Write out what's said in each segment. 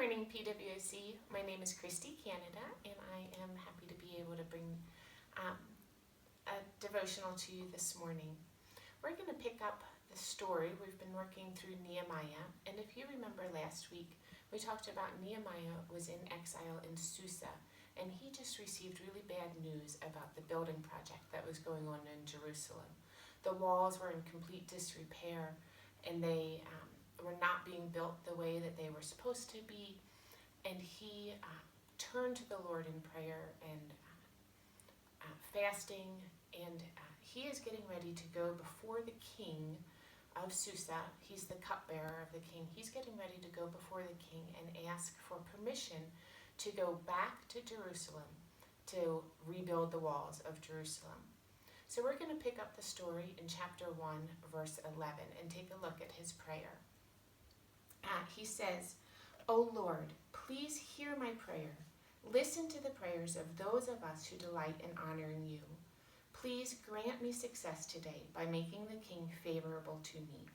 morning, PWC. My name is Christy Canada, and I am happy to be able to bring a devotional to you this morning. We're going to pick up the story. We've been working through Nehemiah, and if you remember last week, we talked about Nehemiah was in exile in Susa, and he just received really bad news about the building project that was going on in Jerusalem. The walls were in complete disrepair, and they were not being built the way that they were supposed to be, and he turned to the Lord in prayer and fasting, and he is getting ready to go before the king of Susa. He's the cupbearer of the king. He's getting ready to go before the king and ask for permission to go back to Jerusalem to rebuild the walls of Jerusalem. So we're going to pick up the story in chapter 1, verse 11, and take a look at his prayer. He says, "O Lord, please hear my prayer. Listen to the prayers of those of us who delight in honoring you. Please grant me success today by making the king favorable to me."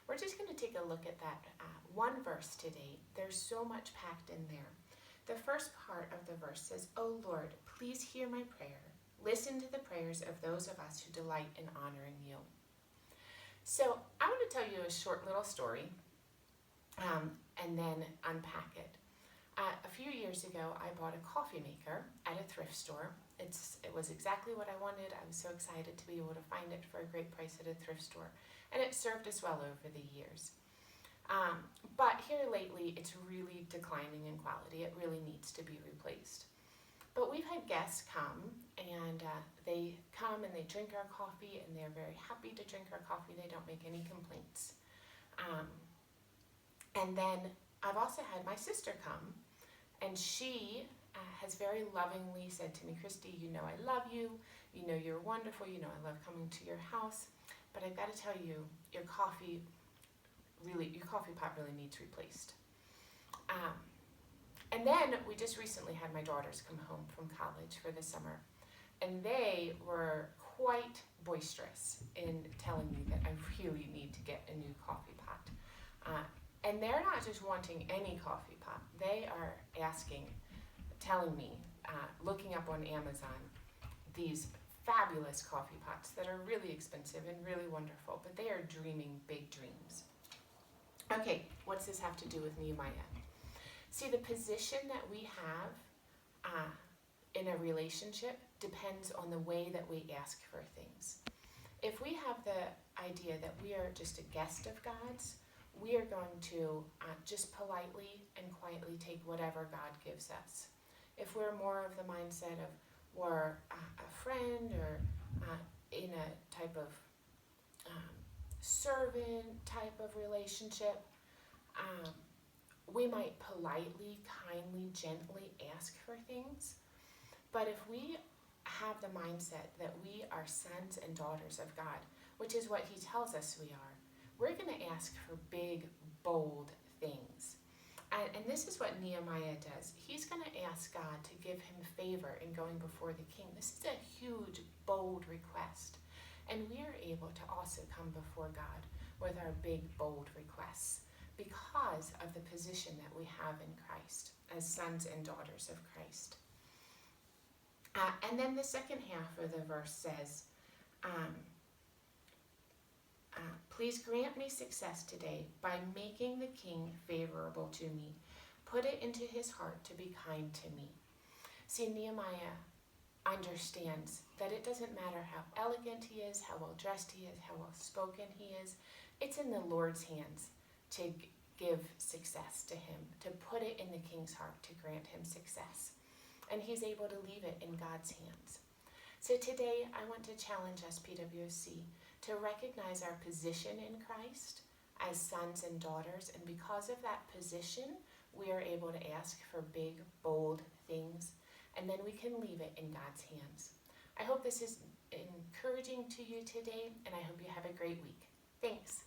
We're just going to take a look at that one verse today. There's so much packed in there. The first part of the verse says, "O Lord, please hear my prayer. Listen to the prayers of those of us who delight in honoring you." So I want to tell you a short little story and then unpack it. A few years ago, I bought a coffee maker at a thrift store. It was exactly what I wanted. I was so excited to be able to find it for a great price at a thrift store, and it served us well over the years. But here lately, it's really declining in quality. It really needs to be replaced. But we've had guests come, and they come and they drink our coffee, and they're very happy to drink our coffee. They don't make any complaints. And then I've also had my sister come, and she has very lovingly said to me, "Christy, you know I love you. You know you're wonderful. You know I love coming to your house. But I've got to tell you, your coffee pot really needs replaced." And then we just recently had my daughters come home from college for the summer, and they were quite boisterous in telling me that I really need to get a new coffee pot. And they're not just wanting any coffee pot. They are telling me, looking up on Amazon, these fabulous coffee pots that are really expensive and really wonderful, but they are dreaming big dreams. Okay, what's this have to do with Nehemiah? See, the position that we have in a relationship depends on the way that we ask for things. If we have the idea that we are just a guest of God's, we are going to just politely and quietly take whatever God gives us. If we're more of the mindset of we're a friend or in a type of servant type of relationship, we might politely, kindly, gently ask for things. But if we have the mindset that we are sons and daughters of God, which is what he tells us we are, we're going to ask for big, bold things. And this is what Nehemiah does. He's going to ask God to give him favor in going before the king. This is a huge, bold request. And we are able to also come before God with our big, bold requests because of the position that we have in Christ as sons and daughters of Christ. And then the second half of the verse says, "Please grant me success today by making the king favorable to me. Put it into his heart to be kind to me." See, Nehemiah understands that it doesn't matter how elegant he is, how well dressed he is, how well spoken he is. It's in the Lord's hands to give success to him, to put it in the king's heart to grant him success. And he's able to leave it in God's hands. So today I want to challenge us, PWC, to recognize our position in Christ as sons and daughters, and because of that position, we are able to ask for big, bold things, and then we can leave it in God's hands. I hope this is encouraging to you today, and I hope you have a great week. Thanks.